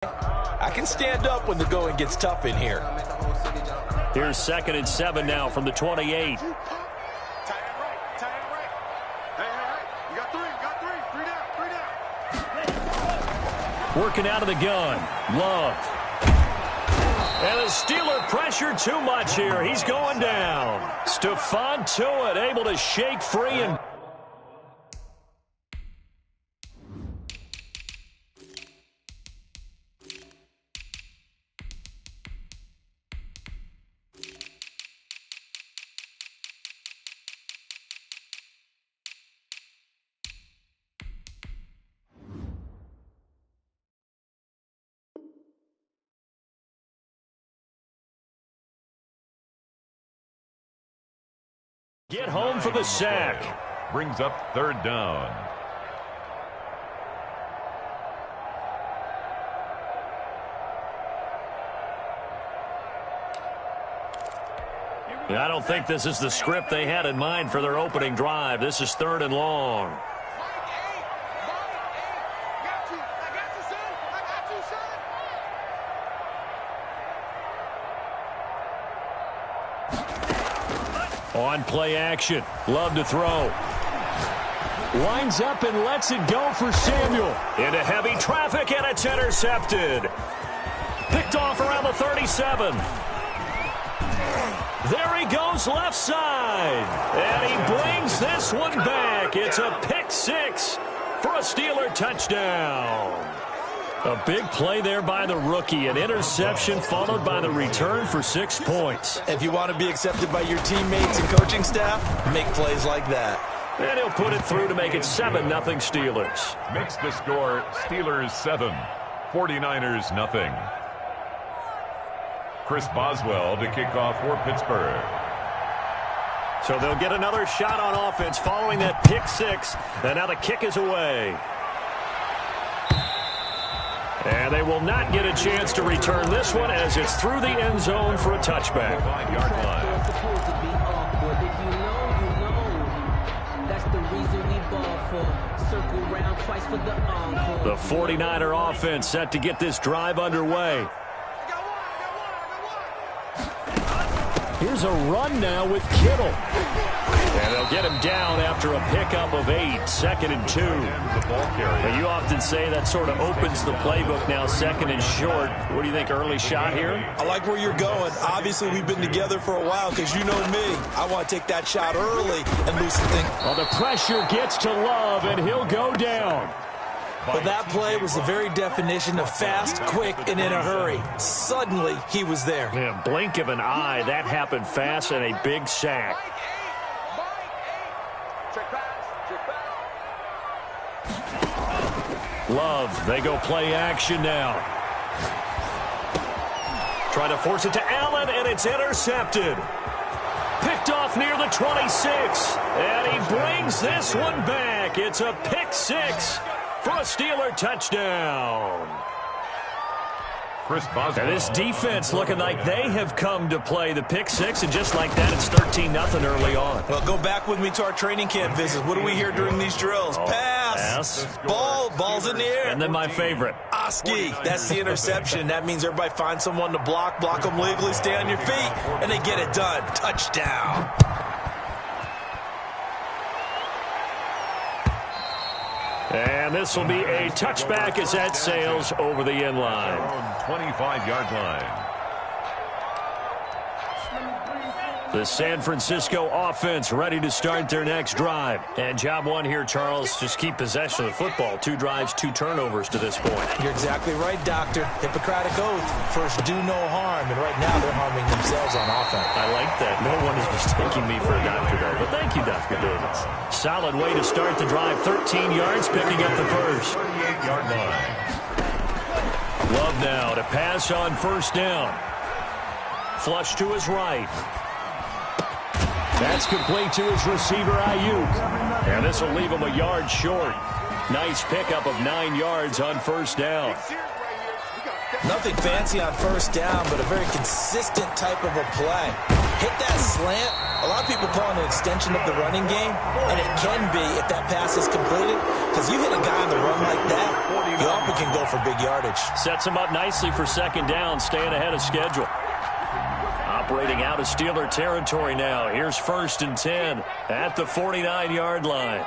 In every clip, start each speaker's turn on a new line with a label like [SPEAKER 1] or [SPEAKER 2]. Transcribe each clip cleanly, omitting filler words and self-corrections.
[SPEAKER 1] I can stand up when the going gets tough in here.
[SPEAKER 2] Here's 2nd and 7 now from the 28. Working out of the gun. Love. And the Steeler pressure too much here. He's going down. Stephon Tuitt able to shake free and... Get home for the sack.
[SPEAKER 3] Brings up 3rd down.
[SPEAKER 2] I don't think this is the script they had in mind for their opening drive. This is 3rd and long. On play action. Love to throw. Winds up and lets it go for Samuel. Into heavy traffic, and it's intercepted. Picked off around the 37. There he goes left side. And he brings this one back. It's a pick 6 for a Steeler touchdown. A big play there by the rookie. An interception followed by the return for 6 points.
[SPEAKER 1] If you want to be accepted by your teammates and coaching staff, make plays like that.
[SPEAKER 2] And he'll put it through to make it 7-0 Steelers.
[SPEAKER 3] Makes the score Steelers 7, 49ers nothing. Chris Boswell to kick off for Pittsburgh.
[SPEAKER 2] So they'll get another shot on offense following that pick 6. And now the kick is away. And they will not get a chance to return this one as it's through the end zone for a touchback.
[SPEAKER 3] 5-yard line.
[SPEAKER 2] The 49er offense set to get this drive underway. Here's a run now with Kittle. And they'll get him down after a pickup of 8, 2nd and 2. Now, you often say that sort of opens the playbook now, 2nd and short. What do you think, early shot here?
[SPEAKER 1] I like where you're going. Obviously, we've been together for a while because you know me. I want to take that shot early and loosen things.
[SPEAKER 2] Well, the pressure gets to Love, and he'll go down.
[SPEAKER 1] Well, that play was the very definition of fast, quick, and in a hurry. Suddenly, he was there.
[SPEAKER 2] Yeah, blink of an eye. That happened fast and a big sack. Love, they go play action now. Try to force it to Allen, and it's intercepted. Picked off near the 26. And he brings this one back. It's a pick 6 for a Steeler touchdown.
[SPEAKER 3] Chris Boswell.
[SPEAKER 2] And this defense looking like they have come to play the pick 6, and just like that, it's 13-0 early on.
[SPEAKER 1] Well, go back with me to our training camp visits. What do we hear during these drills? Pass. Ball's in the air.
[SPEAKER 2] And then my favorite.
[SPEAKER 1] Oski. That's the interception. That means everybody finds someone to block them legally, stay on your feet, and they get it done. Touchdown.
[SPEAKER 2] And this will be a touchback as that sails over the end line.
[SPEAKER 3] 25-yard line.
[SPEAKER 2] The San Francisco offense ready to start their next drive. And job one here, Charles, just keep possession of the football. 2 drives, 2 turnovers to this point.
[SPEAKER 1] You're exactly right, Doctor. Hippocratic oath. First, do no harm. And right now, they're harming themselves on offense.
[SPEAKER 2] I like that. No one is mistaking me for a doctor, though. But thank you, Dr. Davis. Solid way to start the drive. 13 yards, picking up the first.
[SPEAKER 3] 38-yard line.
[SPEAKER 2] Love now to pass on first down. Flush to his right. That's complete to his receiver, Ayuk. And this will leave him a yard short. Nice pickup of 9 yards on first down.
[SPEAKER 1] Nothing fancy on first down, but a very consistent type of a play. Hit that slant. A lot of people call it an extension of the running game, and it can be if that pass is completed, because you hit a guy on the run like that, you often can go for big yardage.
[SPEAKER 2] Sets him up nicely for second down, staying ahead of schedule. Operating out of Steeler territory now. Here's 1st and 10 at the 49-yard line.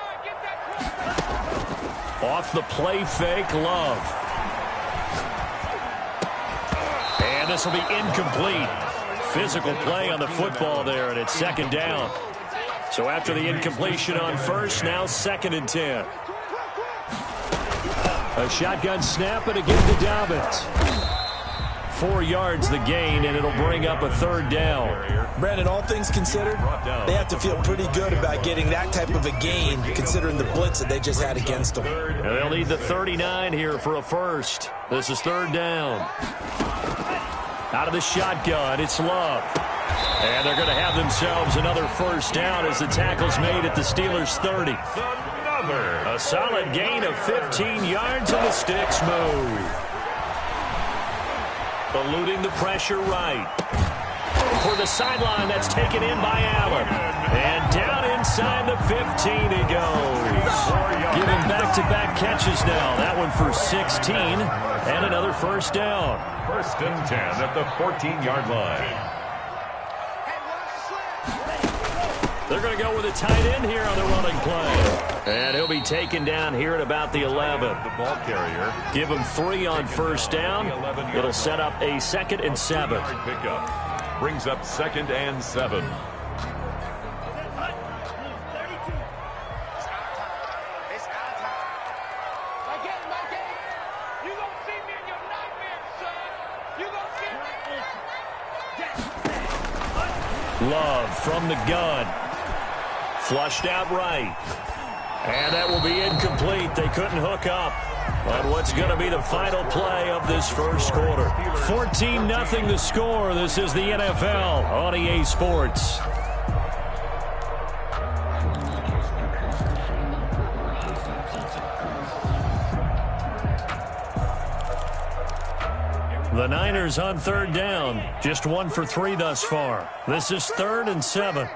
[SPEAKER 2] Off the play fake, Love. And this will be incomplete. Physical play on the football there, and it's second down. So after the incompletion on first, now 2nd and 10. A shotgun snap, and again to Dobbins. 4 yards the gain, and it'll bring up a 3rd down.
[SPEAKER 1] Brandon, all things considered, they have to feel pretty good about getting that type of a gain, considering the blitz that they just had against them.
[SPEAKER 2] And they'll need the 39 here for a first. This is 3rd down. Out of the shotgun, it's Love. And they're going to have themselves another first down as the tackle's made at the Steelers' 30. A solid gain of 15 yards, and the sticks move. Eluding the pressure right. For the sideline, that's taken in by Allen. And down inside the 15 he goes. Giving back-to-back catches now. That one for 16 and another first down.
[SPEAKER 3] 1st and 10 at the 14-yard line.
[SPEAKER 2] They're going to go with a tight end here on the running play. And he'll be taken down here at about the 11.
[SPEAKER 3] The ball carrier.
[SPEAKER 2] Give him 3 on first down. It'll set up a 2nd and 7.
[SPEAKER 3] Pickup. Brings up 2nd and 7.
[SPEAKER 2] Love from the gun. Flushed out right. And that will be incomplete. They couldn't hook up on what's going to be the final play of this first quarter. 14-0 the score. This is the NFL on EA Sports. The Niners on 3rd down. Just 1 for 3 thus far. This is 3rd and 7.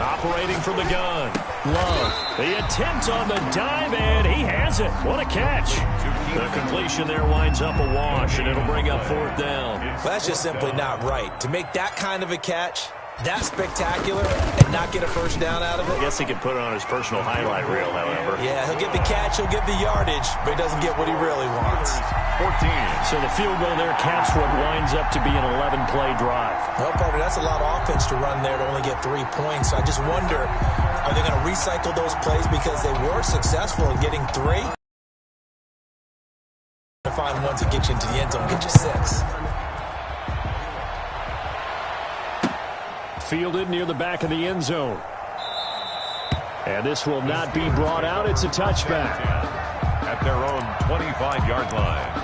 [SPEAKER 2] Operating from the gun. Love. The attempt on the dive, and he has it. What a catch. The completion there winds up a wash, and it'll bring up 4th down.
[SPEAKER 1] Well, that's just simply not right. To make that kind of a catch, that spectacular, and not get a first down out of it.
[SPEAKER 2] I guess he could put it on his personal highlight reel, however.
[SPEAKER 1] Yeah, he'll get the catch, he'll get the yardage, but he doesn't get what he really wants.
[SPEAKER 3] 14.
[SPEAKER 2] So the field goal there caps what winds up to be an 11-play drive.
[SPEAKER 1] Well, partner, that's a lot of offense to run there to only get 3 points. So I just wonder, are they going to recycle those plays because they were successful in getting 3? To find ones that get you into the end zone, get you 6.
[SPEAKER 2] Fielded near the back of the end zone. And this will not be brought out. It's a touchback.
[SPEAKER 3] At their own 25-yard line.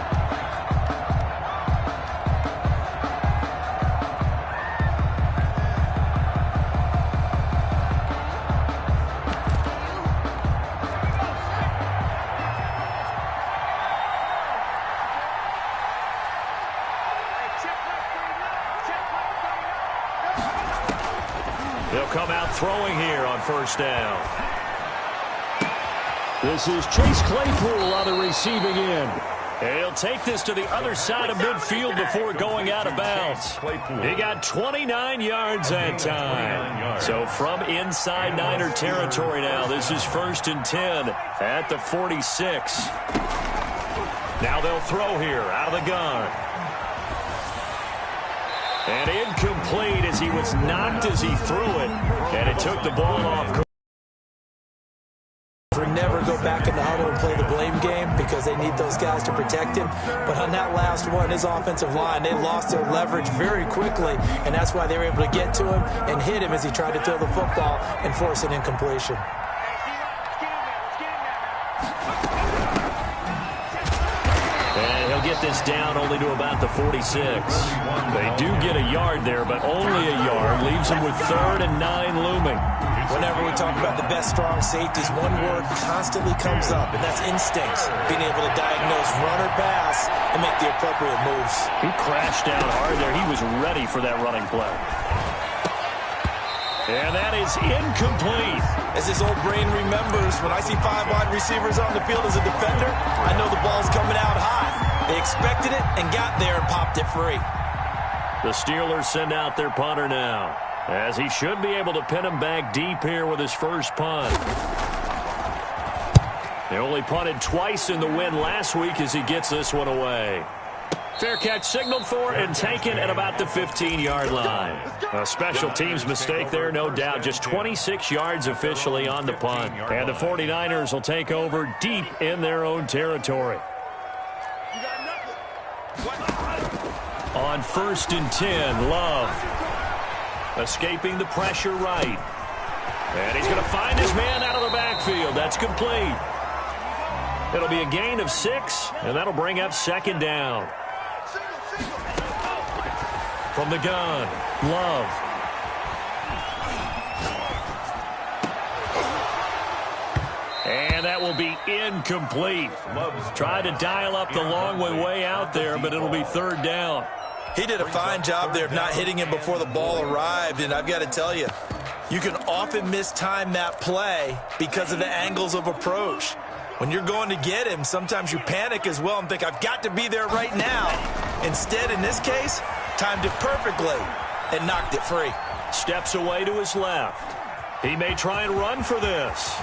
[SPEAKER 2] They'll come out throwing here on first down. This is Chase Claypool on the receiving end. And he'll take this to the other side of midfield before going out of bounds. He got 29 yards that time. So from inside Niner territory now, this is 1st and 10 at the 46. Now they'll throw here out of the gun. And incomplete as he was knocked as he threw it. And it took the ball off.
[SPEAKER 1] Never go back in the huddle and play the blame game because they need those guys to protect him. But on that last one, his offensive line, they lost their leverage very quickly, and that's why they were able to get to him and hit him as he tried to throw the football and force an incompletion.
[SPEAKER 2] And he'll get this down only to about the 46. They do get a yard there, but only a yard. Leaves him with 3rd and 9 looming.
[SPEAKER 1] When whenever we talk about the best strong safeties, one word constantly comes up, and that's instincts. Being able to diagnose run or pass and make the appropriate moves.
[SPEAKER 2] He crashed down hard there. He was ready for that running play. And that is incomplete.
[SPEAKER 1] As his old brain remembers, when I see 5 wide receivers on the field as a defender, I know the ball's coming out high. They expected it and got there and popped it free.
[SPEAKER 2] The Steelers send out their punter now, as he should be able to pin him back deep here with his first punt. They only punted twice in the win last week as he gets this one away. Fair catch signaled for and taken at about the 15-yard line. A special teams mistake there, no doubt. Just 26 yards officially on the punt. And the 49ers will take over deep in their own territory. On 1st and 10, Love. Escaping the pressure right. And he's going to find his man out of the backfield. That's complete. It'll be a gain of 6, and that'll bring up 2nd down. From the gun, Love. And that will be incomplete. Tried to dial up the long way out there, but it'll be 3rd down.
[SPEAKER 1] He did a fine job there of not hitting him before the ball arrived, and I've got to tell you, you can often mistime that play because of the angles of approach. When you're going to get him, sometimes you panic as well and think, I've got to be there right now. Instead, in this case, timed it perfectly and knocked it free.
[SPEAKER 2] Steps away to his left. He may try and run for this.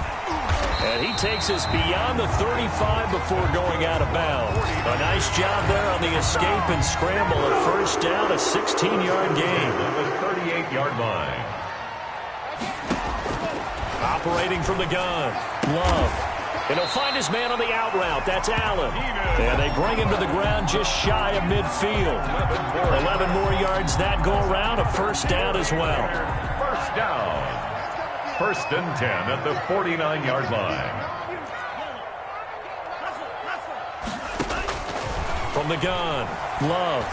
[SPEAKER 2] And he takes us beyond the 35 before going out of bounds. A nice job there on the escape and scramble. A 1st down, a 16-yard gain.
[SPEAKER 3] The 38-yard line.
[SPEAKER 2] Operating from the gun, Love. And he'll find his man on the out route. That's Allen. And they bring him to the ground just shy of midfield. 11 more yards that go around. A 1st down as well.
[SPEAKER 3] 1st down. 1st and 10 at the 49-yard line.
[SPEAKER 2] From the gun, Love.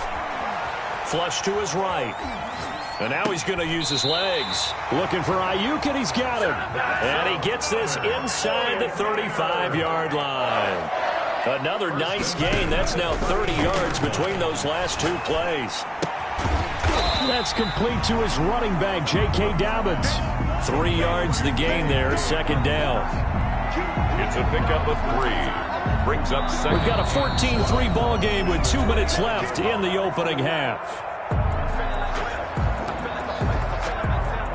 [SPEAKER 2] Flush to his right. And now he's going to use his legs. Looking for Ayuk, and he's got him. And he gets this inside the 35-yard line. Another nice gain. That's now 30 yards between those last 2 plays. That's complete to his running back, J.K. Dobbins. 3 yards the gain there, 2nd down.
[SPEAKER 3] It's a pickup of 3. Brings up 2nd.
[SPEAKER 2] We've got a 14-3 ball game with 2 minutes left in the opening half.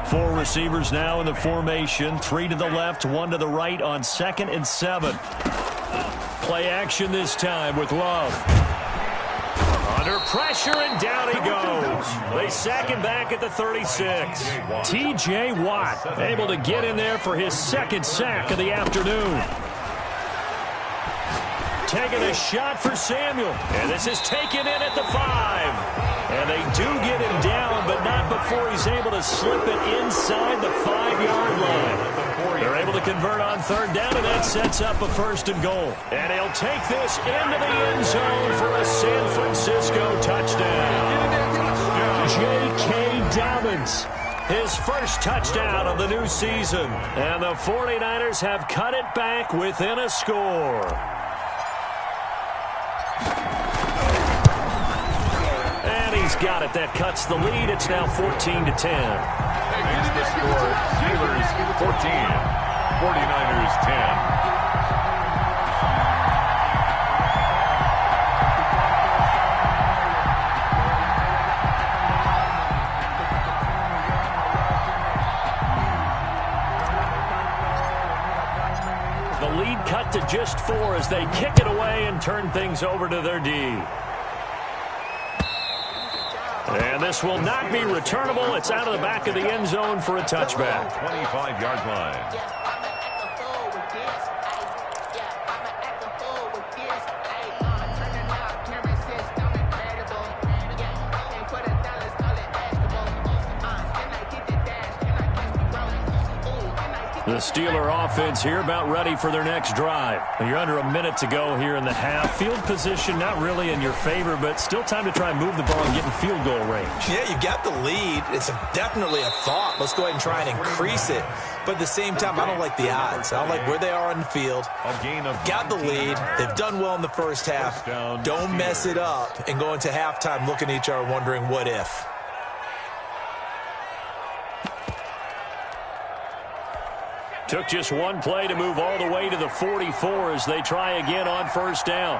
[SPEAKER 2] 4 receivers now in the formation. 3 to the left, 1 to the right on 2nd and 7. Play action this time with Love. Under pressure, and down he goes. They sack him back at the 36. T.J. Watt able to get in there for his 2nd sack of the afternoon. Taking a shot for Samuel. And this is taken in at the 5. And they do get him down, but not before he's able to slip it inside the 5-yard line. They're able to convert on 3rd down, and that sets up a 1st and goal. And he'll take this into the end zone for a San Francisco touchdown. J.K. Dobbins, his first touchdown of the new season. And the 49ers have cut it back within a score. He's got it. That cuts the lead. It's now 14-10.
[SPEAKER 3] Makes the score Steelers 14, 49ers 10.
[SPEAKER 2] The lead cut to just 4 as they kick it away and turn things over to their D. And this will not be returnable. It's out of the back of the end zone for a touchback.
[SPEAKER 3] 25-yard line.
[SPEAKER 2] The Steeler offense here about ready for their next drive. You're under a minute to go here in the half. Field position not really in your favor, but still time to try and move the ball and get in field goal range. Yeah, you got the lead. It's definitely a thought. Let's go ahead and try and increase it. But at the same time, I don't like the odds. I don't like where they are on the field. Got the lead. They've done well in the first half. Don't mess it up and go into halftime looking at each other wondering what if. Took just one play to move all the way to the 44 as they try again on first down.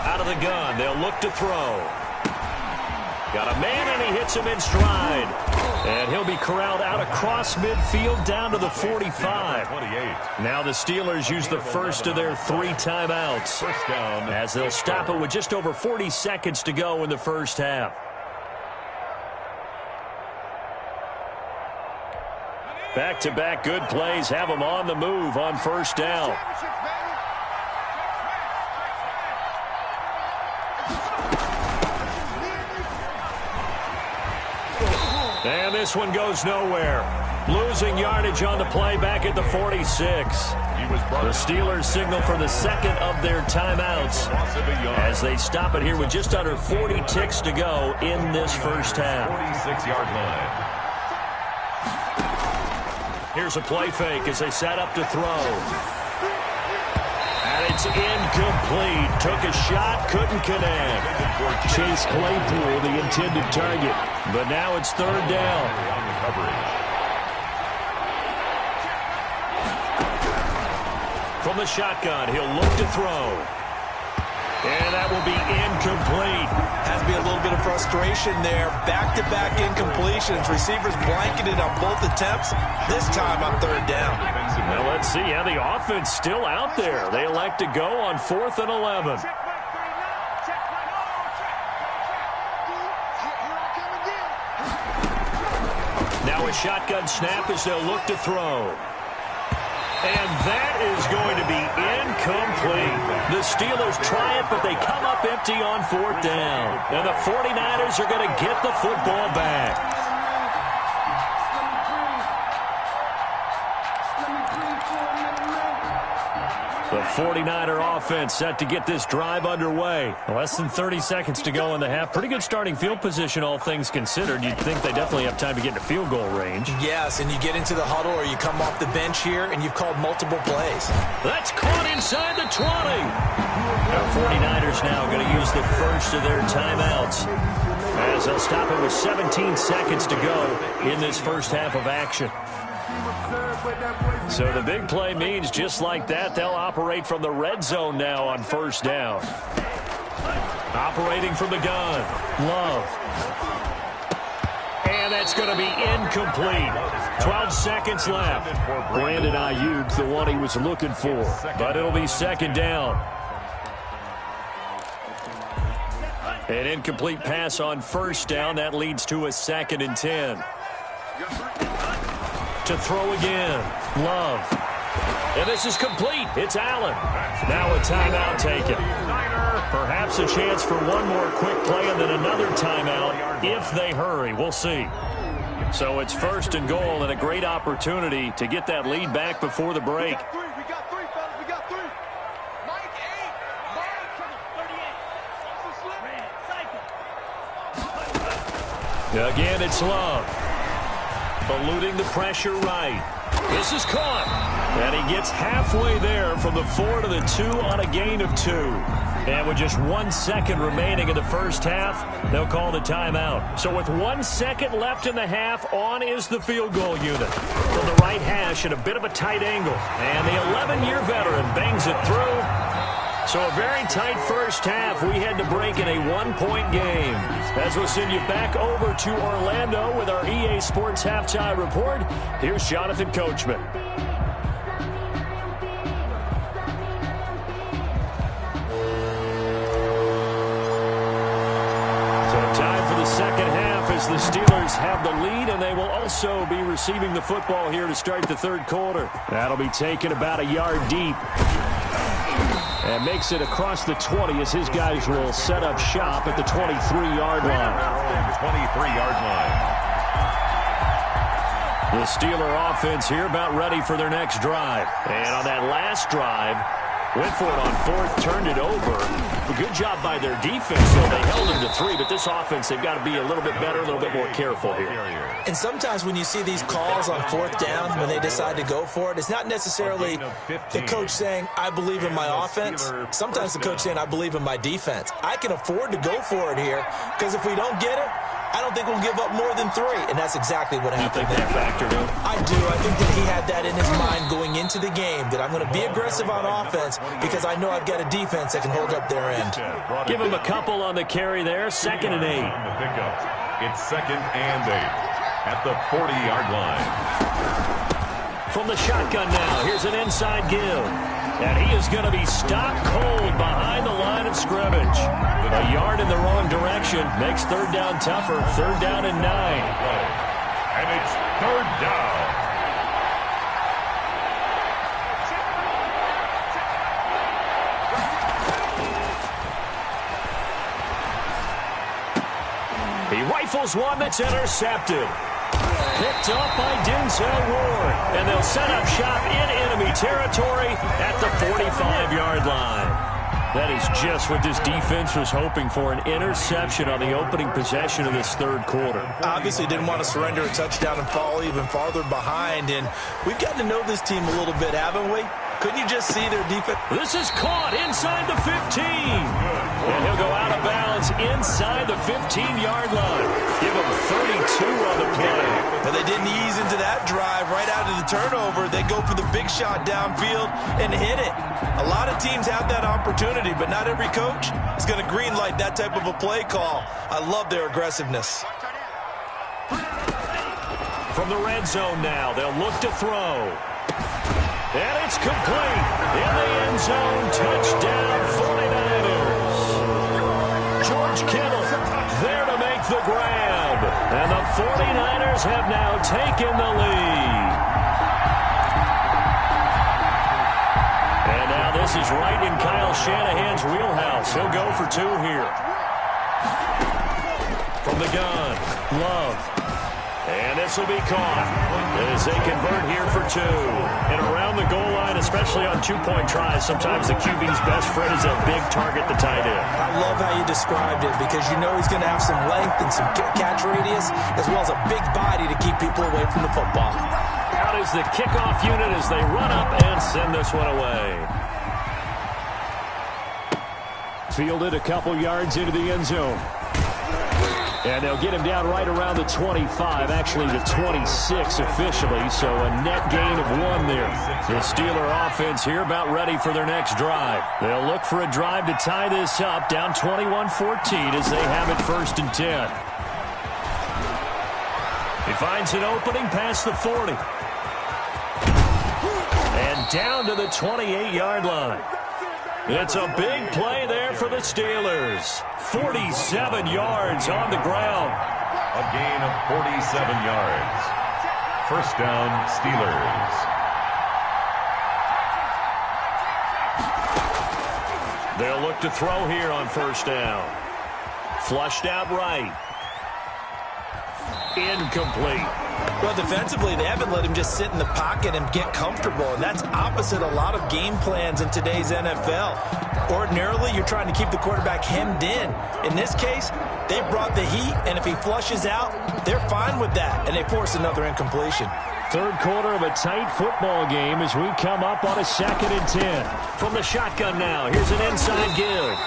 [SPEAKER 2] Out of the gun, they'll look to throw. Got a man, and he hits him in stride. And he'll be corralled out across midfield down to the 45. Now the Steelers use the first of their 3 timeouts as they'll stop it with just over 40 seconds to go in the first half. Back-to-back good plays have them on the move on first down. And this one goes nowhere. Losing yardage on the play back at the 46. The Steelers signal for the second of their timeouts as they stop it here with just under 40 ticks to go in this first half.
[SPEAKER 3] 46-yard line.
[SPEAKER 2] Here's a play fake as they set up to throw. And it's incomplete. Took a shot, couldn't connect. Chase Claypool, the intended target. But now it's third down. From the shotgun, he'll look to throw. And that will be incomplete.
[SPEAKER 1] Has to be a little bit of frustration there. Back-to-back incompletions. Receivers blanketed on both attempts. This time on third down.
[SPEAKER 2] Now let's see how the offense still out there. They elect to go on 4th and 11. Now a shotgun snap as they'll look to throw. And that is going to be incomplete. The Steelers try it, but they come up empty on 4th down. And the 49ers are going to get the football back. The 49er offense set to get this drive underway. Less than 30 seconds to go in the half. Pretty good starting field position, all things considered. You'd think they definitely have time to get into field goal range.
[SPEAKER 1] Yes, and you get into the huddle or you come off the bench here and you've called multiple plays.
[SPEAKER 2] That's caught inside the 20. The 49ers now going to use the first of their timeouts as they'll stop it with 17 seconds to go in this first half of action. So the big play means just like that, they'll operate from the red zone now on first down. Operating from the gun, Love. And that's going to be incomplete. 12 seconds left. Brandon Ayuk, the one he was looking for. But it'll be second down. An incomplete pass on first down. That leads to a 2nd and 10. To throw again, Love. And this is complete. It's Allen. Now a timeout taken. Perhaps a chance for one more quick play and then another timeout if they hurry. We'll see. So it's 1st and goal and a great opportunity to get that lead back before the break. Again, it's Love. Eluding the pressure right. This is caught. And he gets halfway there from the 4 to the 2 on a gain of 2. And with just 1 second remaining in the first half, they'll call the timeout. So with 1 second left in the half, on is the field goal unit. From the right hash at a bit of a tight angle. And the 11-year veteran bangs it through. So a very tight first half. We had to break in a 1-point game. As we'll send you back over to Orlando with our EA Sports Halftime Report, here's Jonathan Coachman. So time for the second half as the Steelers have the lead, and they will also be receiving the football here to start the third quarter. That'll be taken about a yard deep. And makes it across the 20 as his guys will set up shop at the 23-yard line.
[SPEAKER 3] 23-yard line.
[SPEAKER 2] The Steeler offense here about ready for their next drive. And on that last drive, went for it on fourth, turned it over. A good job by their defense, though. They held them to 3, but this offense, they've got to be a little bit better, a little bit more careful here.
[SPEAKER 1] And sometimes when you see these calls on fourth down, when they decide to go for it, it's not necessarily the coach saying, I believe in my offense. Sometimes the coach saying, I believe in my defense. I can afford to go for it here, because if we don't get it, I don't think we'll give up more than 3, and that's exactly what happened.
[SPEAKER 2] You think that factored in?
[SPEAKER 1] I do. I think that he had that in his mind going into the game, that I'm going to be aggressive on offense because I know I've got a defense that can hold up their end.
[SPEAKER 2] Give him a couple on the carry there, 2nd and 8.
[SPEAKER 3] It's 2nd and 8 at the 40-yard line.
[SPEAKER 2] From the shotgun now, here's an inside give. And he is going to be stopped cold behind the line of scrimmage. A yard in the wrong direction makes third down tougher. 3rd down and 9.
[SPEAKER 3] And it's 3rd down.
[SPEAKER 2] He rifles one that's intercepted. Picked up by Denzel Ward. And they'll set up shop in enemy territory at the 45-yard line. That is just what this defense was hoping for, an interception on the opening possession of this third quarter.
[SPEAKER 1] Obviously didn't want to surrender a touchdown and fall even farther behind. And we've gotten to know this team a little bit, haven't we? Couldn't you just see their defense?
[SPEAKER 2] This is caught inside the 15. And he'll go out of bounds inside the 15-yard line. Give him 32 on the play.
[SPEAKER 1] But they didn't ease into that drive right out of the turnover. They go for the big shot downfield and hit it. A lot of teams have that opportunity, but not every coach is going to green light that type of a play call. I love their aggressiveness.
[SPEAKER 2] From the red zone now, they'll look to throw. And it's complete. In the end zone, touchdown 49ers. George Kittle there to make the grab. And the 49ers have now taken the lead. And now this is right in Kyle Shanahan's wheelhouse. He'll go for 2 here. From the gun, Love. And this will be caught as they convert here for 2. And around the goal line, especially on 2-point tries, sometimes the QB's best friend is a big target, the tight end.
[SPEAKER 1] I love how you described it because you know he's going to have some length and some catch radius as well as a big body to keep people away from the football.
[SPEAKER 2] Out is the kickoff unit as they run up and send this one away. Fielded a couple yards into the end zone. And they'll get him down right around the 25, actually the 26 officially, so a net gain of 1 there. The Steeler offense here about ready for their next drive. They'll look for a drive to tie this up, down 21-14 as they have it 1st and 10. He finds an opening past the 40. And down to the 28-yard line. It's a big play there for the Steelers. 47 yards on the ground.
[SPEAKER 3] A gain of 47 yards. 1st down, Steelers.
[SPEAKER 2] They'll look to throw here on 1st down. Flushed out right. Incomplete.
[SPEAKER 1] Well, defensively, they haven't let him just sit in the pocket and get comfortable, and that's opposite a lot of game plans in today's NFL. Ordinarily, you're trying to keep the quarterback hemmed in. In this case, they brought the heat, and if he flushes out, they're fine with that, and they force another incompletion.
[SPEAKER 2] Third quarter of a tight football game as we come up on a 2nd and 10. From the shotgun now, here's an inside give.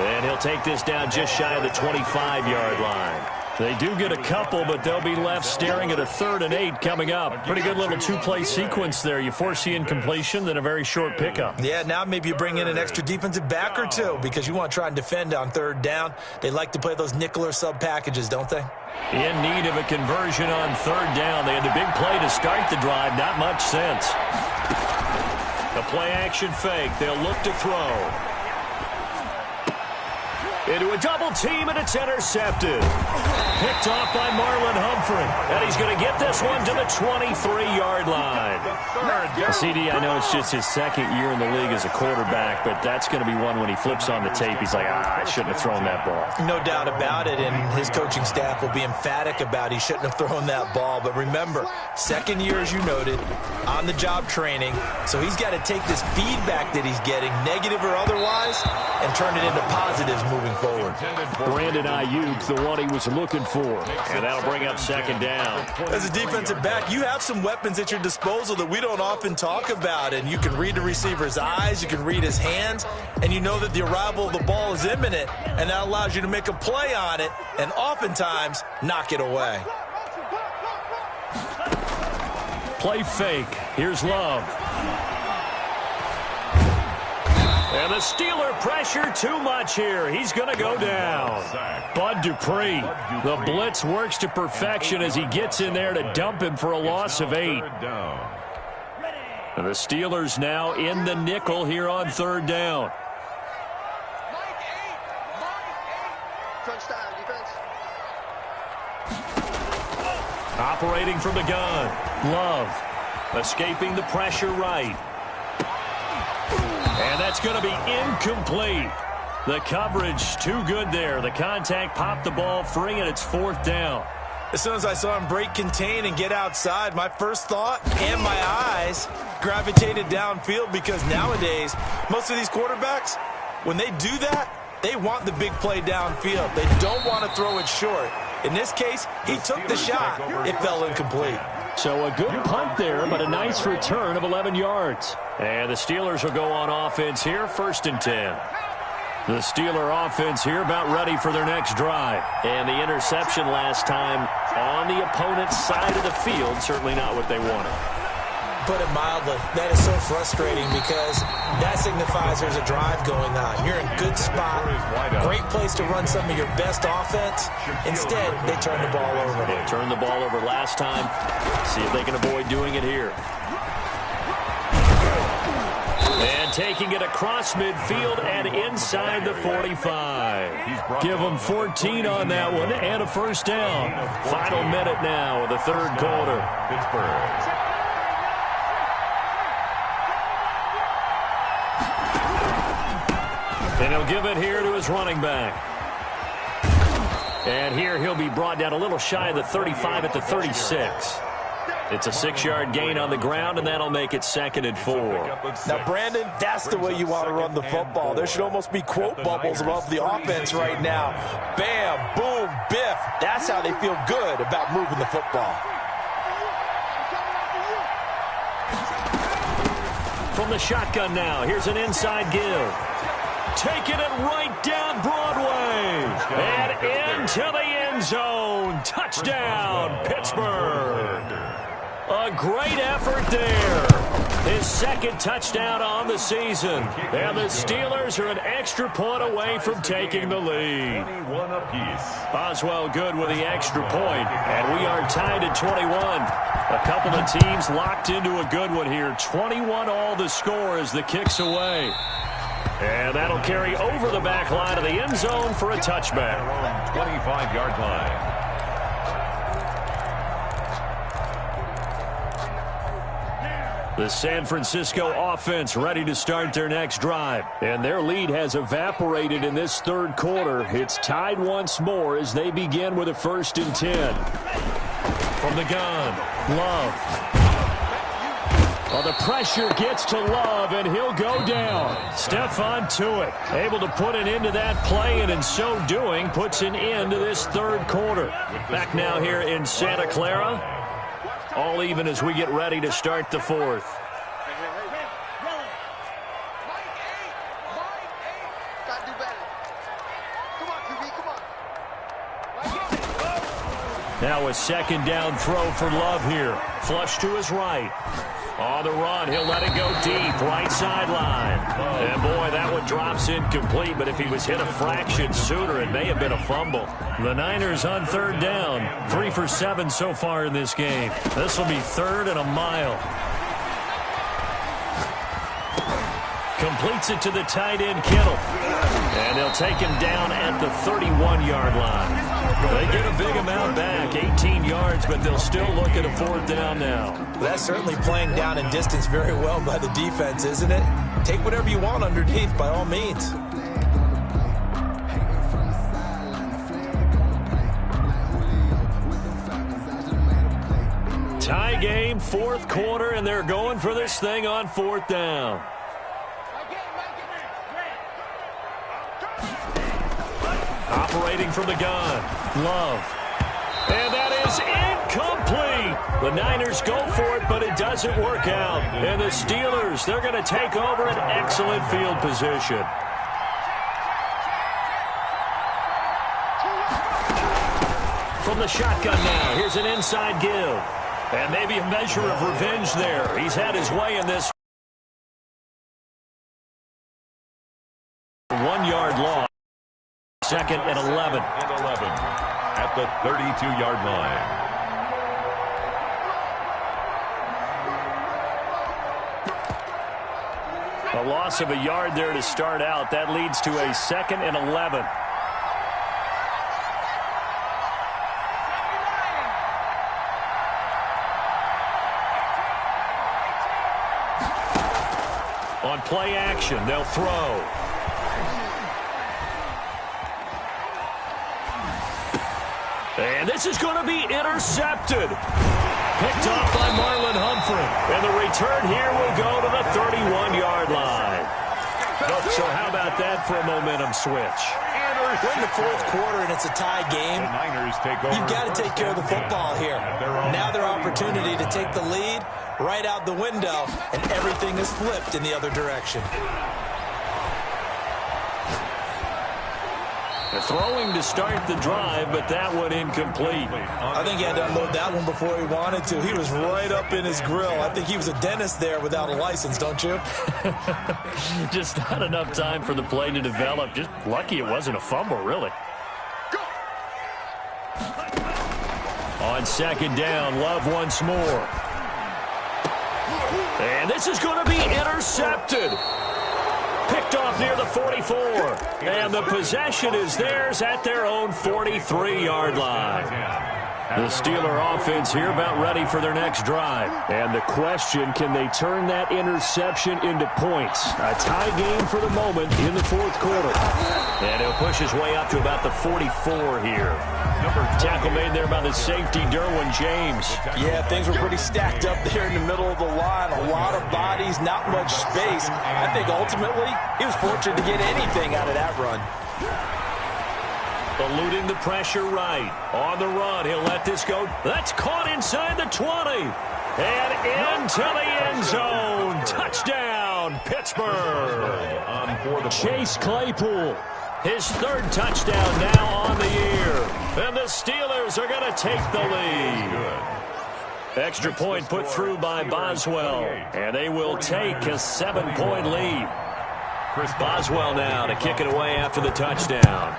[SPEAKER 2] And he'll take this down just shy of the 25-yard line. They do get a couple, but they'll be left staring at a 3rd and 8 coming up. Pretty good little 2-play sequence there. You force the incompletion, then a very short pickup.
[SPEAKER 1] Yeah, now maybe you bring in an extra defensive back or 2 because you want to try and defend on 3rd down. They like to play those nickel or sub packages, don't they?
[SPEAKER 2] In need of a conversion on 3rd down. They had the big play to start the drive. Not much sense. A play-action fake. They'll look to throw. Into a double team, and it's intercepted. Picked off by Marlon Humphrey. And he's going to get this one to the 23-yard line. CD, I know it's just his second year in the league as a quarterback, but that's going to be one when he flips on the tape. He's like, I shouldn't have thrown that ball.
[SPEAKER 1] No doubt about it, and his coaching staff will be emphatic about he shouldn't have thrown that ball. But remember, second year, as you noted, on-the-job training. So he's got to take this feedback that he's getting, negative or otherwise, and turn it into positives moving forward.
[SPEAKER 2] Brandon Ayuk, the one he was looking for. And that'll bring up second down.
[SPEAKER 1] As a defensive back, you have some weapons at your disposal that we don't often talk about. And you can read the receiver's eyes, you can read his hands, and you know that the arrival of the ball is imminent. And that allows you to make a play on it and oftentimes knock it away.
[SPEAKER 2] Play fake. Here's Love. And the Steeler pressure too much here. He's going to go down. Bud Dupree. The blitz works to perfection as he gets in there to dump him for a loss of 8. And the Steelers now in the nickel here on third down. Operating from the gun. Love. Escaping the pressure right. And that's going to be incomplete. The coverage too good there. The contact popped the ball free, and it's fourth down.
[SPEAKER 1] As soon as I saw him break contain and get outside, my first thought and my eyes gravitated downfield, because nowadays, most of these quarterbacks, when they do that, they want the big play downfield. They don't want to throw it short. In this case, he took the shot. It fell incomplete.
[SPEAKER 2] So a good punt there, but a nice return of 11 yards. And the Steelers will go on offense here, 1st and 10. The Steeler offense here about ready for their next drive. And the interception last time on the opponent's side of the field, certainly not what they wanted.
[SPEAKER 1] Put it mildly, that is so frustrating, because that signifies there's a drive going on. You're in a good spot, great place to run some of your best offense. Instead, they turn the ball over.
[SPEAKER 2] They turned the ball over last time. See if they can avoid doing it here. And taking it across midfield and inside the 45. Give them 14 on that one and a first down. Final minute now of the third quarter.
[SPEAKER 3] Pittsburgh.
[SPEAKER 2] And he'll give it here to his running back. And here he'll be brought down a little shy of the 35 at the 36. It's a 6-yard gain on the ground, and that'll make it 2nd and 4.
[SPEAKER 1] Now, Brandon, that's the way you want to run the football. There should almost be quote bubbles above the offense right now. Bam, boom, biff. That's how they feel good about moving the football.
[SPEAKER 2] From the shotgun now, here's an inside give. Taking it right down Broadway. And into the end zone. Touchdown, Pittsburgh. A great effort there. His 2nd touchdown on the season. And the Steelers are an extra point away from taking the lead. Oswell good with the extra point. And we are tied at 21. A couple of teams locked into a good one here. 21 all the score as the kick's away. And that'll carry over the back line of the end zone for a touchback.
[SPEAKER 3] 25-yard line.
[SPEAKER 2] The San Francisco offense ready to start their next drive. And their lead has evaporated in this third quarter. It's tied once more as they begin with a 1st and 10. From the gun, Love. Well, the pressure gets to Love, and he'll go down. Stephon Tuitt able to put an end to that play, and in so doing, puts an end to this third quarter. Back now here in Santa Clara. All even as we get ready to start the fourth. Now a 2nd down throw for Love here. Flush to his right. On the run, he'll let it go deep, right sideline. And boy, that one drops incomplete, but if he was hit a fraction sooner, it may have been a fumble. The Niners on 3rd down, 3 for 7 so far in this game. This will be 3rd and a mile. Completes it to the tight end, Kittle. And they'll They'll take him down at the 31-yard line. They get a big amount back, 18 yards, but they'll still look at a 4th down now.
[SPEAKER 1] That's certainly playing down in distance very well by the defense, isn't it? Take whatever you want underneath, by all means.
[SPEAKER 2] Tie game, 4th quarter, and they're going for this thing on 4th down. Operating from the gun, Love. And that is incomplete. The Niners go for it, but it doesn't work out. And the Steelers, they're going to take over an excellent field position. From the shotgun now, here's an inside give. And maybe a measure of revenge there. He's had his way in this 1-yard loss. 2nd and 11.
[SPEAKER 3] At the 32-yard line.
[SPEAKER 2] A loss of a yard there to start out. That leads to a 2nd and 11. On play action, they'll throw. And this is going to be intercepted. Picked off by Marlon Humphrey. And the return here will go to the 31-yard line. So how about that for a momentum switch?
[SPEAKER 1] We're in the 4th quarter and it's a tie game.
[SPEAKER 3] The Niners take over.
[SPEAKER 1] You've got to take care of the football here. Now their opportunity to take the lead right out the window, and everything is flipped in the other direction.
[SPEAKER 2] Throwing to start the drive, but that one incomplete.
[SPEAKER 1] I think he had to unload that one before he wanted to. He was right up in his grill. I think he was a dentist there without a license, don't you?
[SPEAKER 2] Just not enough time for the play to develop. Just lucky it wasn't a fumble, really. On 2nd down, Love once more. And this is going to be intercepted. Picked off near the 44. And the possession is theirs at their own 43-yard line. The Steeler offense here about ready for their next drive. And the question, can they turn that interception into points? A tie game for the moment in the 4th quarter. And he'll push his way up to about the 44 here. Tackle made there by the safety, Derwin James.
[SPEAKER 1] Yeah, things were pretty stacked up there in the middle of the line. A lot of bodies, not much space. I think ultimately he was fortunate to get anything out of that run.
[SPEAKER 2] Eluding the pressure right. On the run, he'll let this go. That's caught inside the 20. And into the end zone. Touchdown, Pittsburgh. Chase Claypool. His 3rd touchdown now on the year. And the Steelers are going to take the lead. Extra point put through by Boswell. And they will take a 7-point lead. Boswell now to kick it away after the touchdown.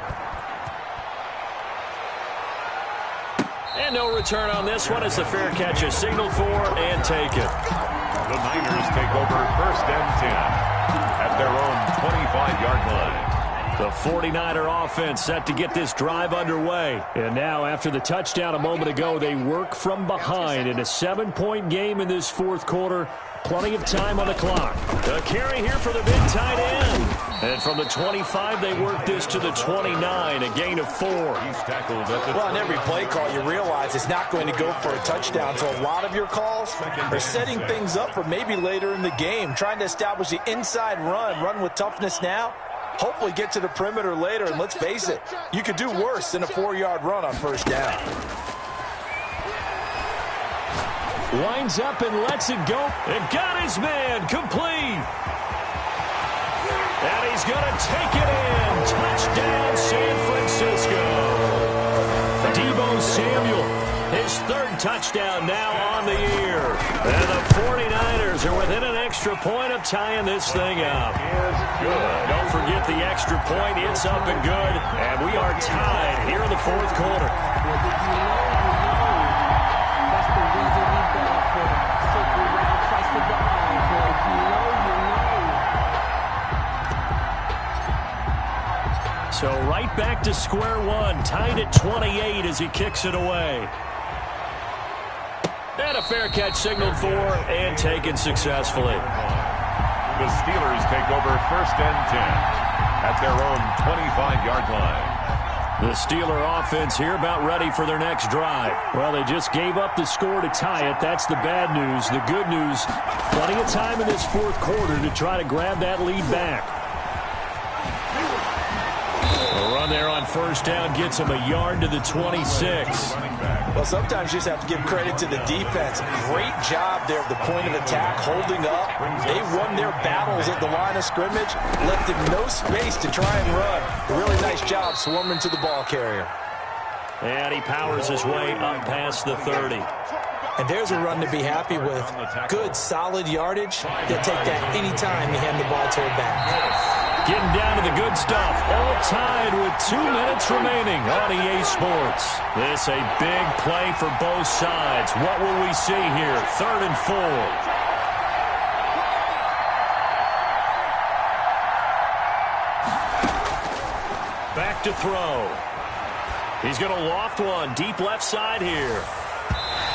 [SPEAKER 2] And no return on this one as the fair catch is signaled for and taken.
[SPEAKER 3] The Niners take over 1st and 10 at their own 25-yard line.
[SPEAKER 2] The 49er offense set to get this drive underway. And now after the touchdown a moment ago, they work from behind in a 7-point game in this 4th quarter. Plenty of time on the clock. A carry here for the big tight end. And from the 25, they work this to the 29, a gain of 4.
[SPEAKER 3] He's tackled at the
[SPEAKER 1] Well, on every play call, you realize it's not going to go for a touchdown. So a lot of your calls are setting things up for maybe later in the game, trying to establish the inside run with toughness now. Hopefully get to the perimeter later, and let's face it, you could do worse than a 4-yard run on 1st down.
[SPEAKER 2] Winds up and lets it go. And got his man complete. And he's going to take it in. Touchdown, San Francisco. Deebo Samuel, his 3rd touchdown now on the year. And the 49ers are within an extra point of tying this thing up. Don't forget the extra point. It's up and good. And we are tied here in the 4th quarter. So right back to square one, tied at 28 as he kicks it away. And a fair catch signaled for and taken successfully.
[SPEAKER 3] The Steelers take over 1st and 10 at their own 25-yard line.
[SPEAKER 2] The Steeler offense here about ready for their next drive. Well, they just gave up the score to tie it. That's the bad news. The good news, plenty of time in this 4th quarter to try to grab that lead back. A run there on 1st down gets him a yard to the 26.
[SPEAKER 1] Well, sometimes you just have to give credit to the defense. Great job there at the point of attack, holding up. They won their battles at the line of scrimmage, left him no space to try and run. A really nice job swarming to the ball carrier.
[SPEAKER 2] And he powers his way up past the 30.
[SPEAKER 1] And there's a run to be happy with. Good, solid yardage. They'll take that anytime you hand the ball to a back.
[SPEAKER 2] Getting down to the good stuff. All tied with 2 minutes remaining on EA Sports. This a big play for both sides. What will we see here? 3rd and 4. Back to throw. He's going to loft one deep left side here.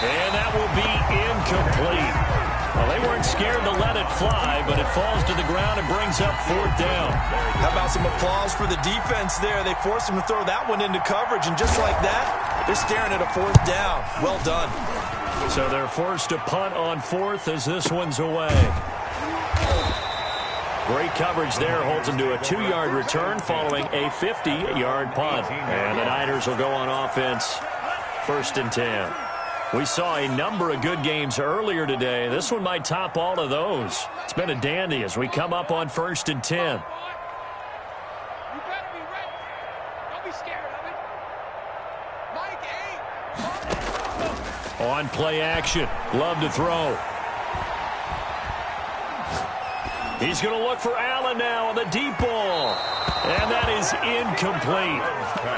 [SPEAKER 2] And that will be incomplete. Well, they weren't scared to let it fly, but it falls to the ground and brings up 4th down.
[SPEAKER 1] How about some applause for the defense there? They forced him to throw that one into coverage, and just like that, they're staring at a 4th down. Well done.
[SPEAKER 2] So they're forced to punt on 4th as this one's away. Great coverage there, holds him to a 2-yard return following a 50-yard punt. And the Niners will go on offense, 1st and 10. We saw a number of good games earlier today. This one might top all of those. It's been a dandy as we come up on 1st and 10.
[SPEAKER 4] You better be ready. Don't be scared of it. Mike, 8.
[SPEAKER 2] On play action. Love to throw. He's going to look for Allen now on the deep ball. And that is incomplete.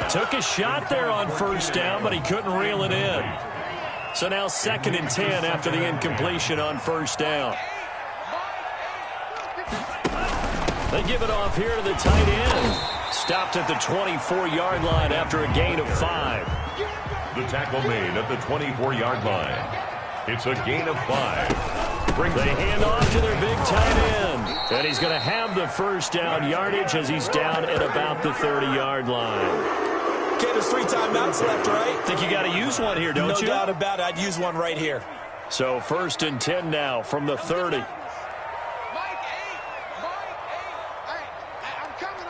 [SPEAKER 2] Took a shot there on 1st down, but he couldn't reel it in. So now 2nd and 10 after the incompletion on 1st down. They give it off here to the tight end. Stopped at the 24-yard line after a gain of 5.
[SPEAKER 3] The tackle made at the 24-yard line. It's a gain of 5.
[SPEAKER 2] They hand off to their big tight end. And he's going to have the 1st down yardage as he's down at about the 30-yard line.
[SPEAKER 1] Okay, there's 3 timeouts left, right?
[SPEAKER 2] Think you got to use one here, don't you?
[SPEAKER 1] No doubt about it. I'd use one right here.
[SPEAKER 2] So 1st and 10 now from the 30.
[SPEAKER 4] Mike, 8. Hey, I'm coming.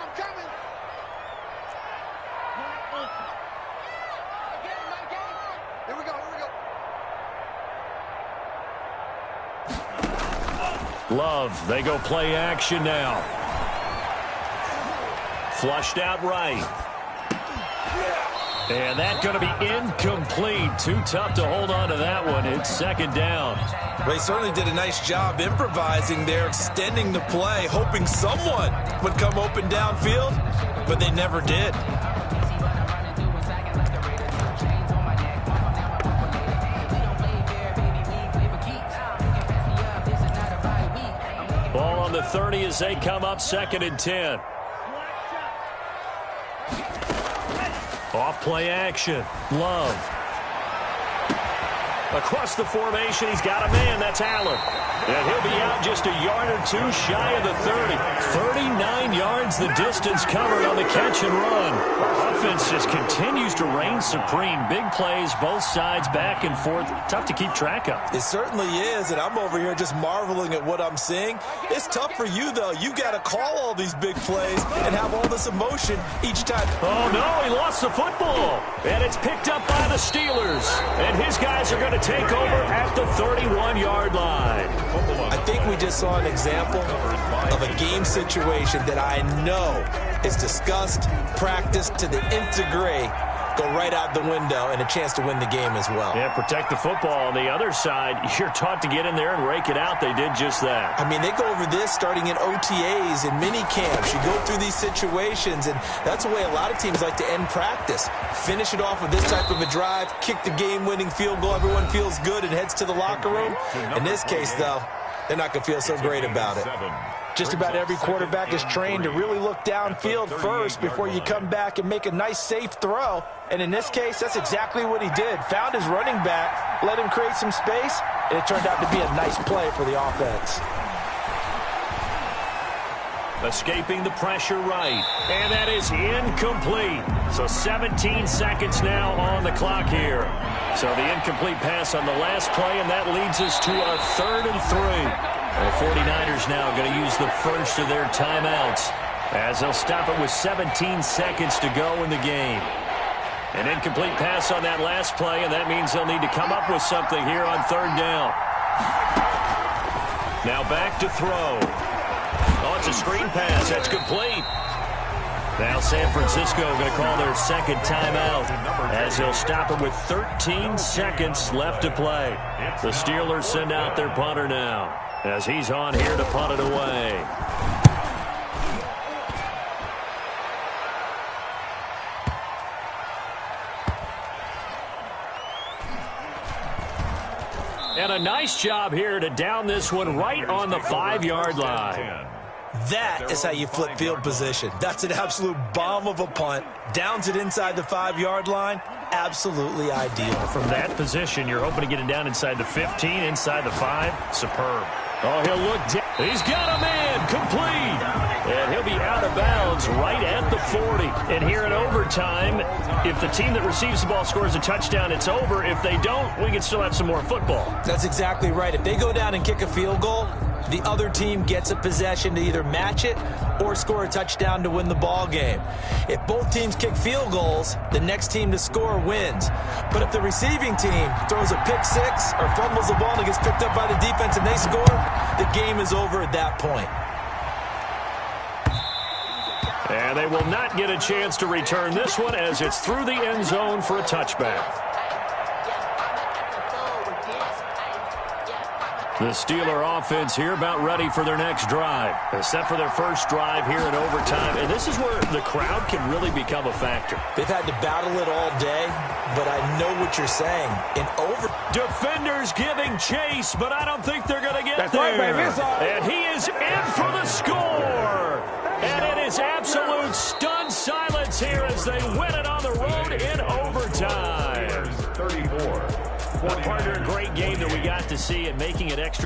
[SPEAKER 4] Here we go.
[SPEAKER 2] Love, they go play action now. Flushed out right. And that's going to be incomplete. Too tough to hold on to that one. It's 2nd down.
[SPEAKER 1] They certainly did a nice job improvising there, extending the play, hoping someone would come open downfield, but they never did.
[SPEAKER 2] Ball on the 30 as they come up 2nd and 10. Off play action. Love. Across the formation, he's got a man. That's Allen. And he'll be out just a yard or 2 shy of the 30. 39 yards the distance covered on the catch and run. Our offense just continues to reign supreme. Big plays, both sides, back and forth. Tough to keep track of.
[SPEAKER 1] It certainly is, and I'm over here just marveling at what I'm seeing. It's tough for you, though. You've got to call all these big plays and have all this emotion each time.
[SPEAKER 2] Oh, no, he lost the football. And it's picked up by the Steelers. And his guys are going to take over at the 31-yard line.
[SPEAKER 1] I think we just saw an example of a game situation that I know is discussed, practiced to the nth degree, go right out the window, and a chance to win the game as well.
[SPEAKER 2] Yeah, protect the football. On the other side, you're taught to get in there and rake it out. They did just that.
[SPEAKER 1] I mean, they go over this starting in OTAs and mini camps. You go through these situations, and that's the way a lot of teams like to end practice. Finish it off with this type of a drive, kick the game-winning field goal. Everyone feels good and heads to the locker room. In this case, though, they're not going to feel so great about it. Just about every quarterback is trained to really look downfield first before you come back and make a nice, safe throw. And in this case, that's exactly what he did. Found his running back, let him create some space, and it turned out to be a nice play for the offense.
[SPEAKER 2] Escaping the pressure right. And that is incomplete. So 17 seconds now on the clock here. So the incomplete pass on the last play, and that leads us to our 3rd and 3. The 49ers now going to use the first of their timeouts as they'll stop it with 17 seconds to go in the game. An incomplete pass on that last play, and that means they'll need to come up with something here on 3rd down. Now back to throw. Oh, it's a screen pass. That's complete. Now San Francisco going to call their 2nd timeout as they'll stop it with 13 seconds left to play. The Steelers send out their punter now as he's on here to punt it away. And a nice job here to down this one right on the 5-yard line.
[SPEAKER 1] That is how you flip field position. That's an absolute bomb of a punt. Downs it inside the 5-yard line. Absolutely ideal.
[SPEAKER 2] From that position, you're hoping to get it down inside the 15, inside the 5. Superb. Oh, he'll look down. He's got a man complete. And he'll be out of bounds right at the 40. And here in overtime, if the team that receives the ball scores a touchdown, it's over. If they don't, we can still have some more football.
[SPEAKER 1] That's exactly right. If they go down and kick a field goal, the other team gets a possession to either match it or score a touchdown to win the ball game. If both teams kick field goals, the next team to score wins. But if the receiving team throws a pick six or fumbles the ball and it gets picked up by the defense and they score, the game is over at that point.
[SPEAKER 2] And they will not get a chance to return this one as it's through the end zone for a touchback. The Steeler offense here about ready for their next drive. They're set for their first drive here in overtime. And this is where the crowd can really become a factor.
[SPEAKER 1] They've had to battle it all day, but I know what you're saying.
[SPEAKER 2] Defenders giving chase, but I don't think they're going to get
[SPEAKER 4] That's
[SPEAKER 2] there.
[SPEAKER 4] right, baby.
[SPEAKER 2] And he is in for the score. And it is absolute stunned silence here as they win it on the road in overtime.
[SPEAKER 3] 34.
[SPEAKER 2] Well, partner, a great game that we got to see, and making it extra